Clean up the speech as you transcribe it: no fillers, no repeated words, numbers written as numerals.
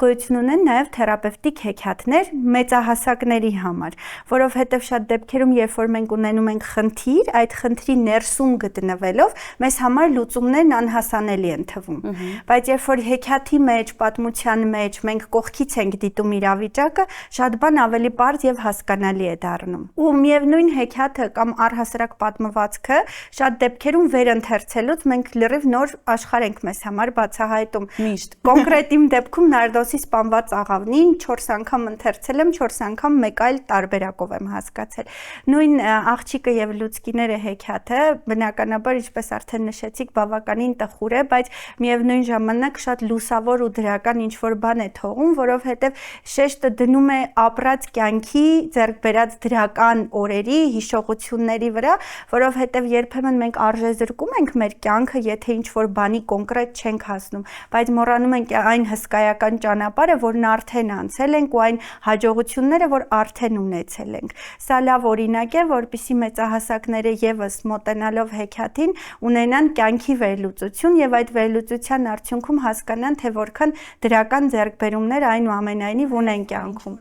գոյություն ունեն նաև թերապևտիկ հեքիաթներ մեծահասակների համար, որովհետև շատ դեպքերում, երբ որ մենք ունենում ենք խնդիր, այդ խնդրի ներսում գտնվելով, մեզ համար լուծումներն անհասանելի են թվում։ Բայց երբ որ հեքիաթի մեջ, պատմության մեջ մենք կողքից ենք դիտում իրավիճակը, շատ բան ավելի պարզ եւ հասկանալի է դառնում։ Ու միևնույն հեքիաթը կամ առհասարակ պատմվածքը շատ դեպքերում վերընթերցելուց մենք լրիվ նոր աշխարհ ենք մեզ համար բացահայտում։ Միշտ կոնկրետ իմ դեպքում Նարդոսի սպանված աղավնին 4 անգամ ընթերցել եմ, 4 անգամ մեկ այլ տարբերակով եմ հասկացել։ Նույն Աղջիկը եւ լուցկիները հեքիաթը բնականաբար, ինչպես արդեն նշեցիք, բավականին տխուր է, բայց միևնույն ժամանակ շատ լուսավոր ու դրական ինչ-որ բան է թողում, որովհետեւ շեշտը դնում է ապրած կյանքի, ձեռք բերած դրական օրերի, հիշողությունների վրա, որովհետեւ երբեմն մենք արժեզրկում ենք մեր կյանքը, եթե ինչ-որ բանի կոնկրետ չենք հասնում, բայց մոռանում ենք այն հսկայական ճանապարհը, որն արդեն անցել ենք ու այն հաջողությունները, որ արդեն ունեցել ենք։ Սա լավ օրինակ է, որպեսզի մեծահասակները եւս մոտենալով հեքիաթին ունենան կյանքի վերլուծություն եւ այդ վերլուծության արդյունքում հասկանան, թե որքան դրական ձեռքբերումներ այնուամենայնիվ ունեն կյանքում։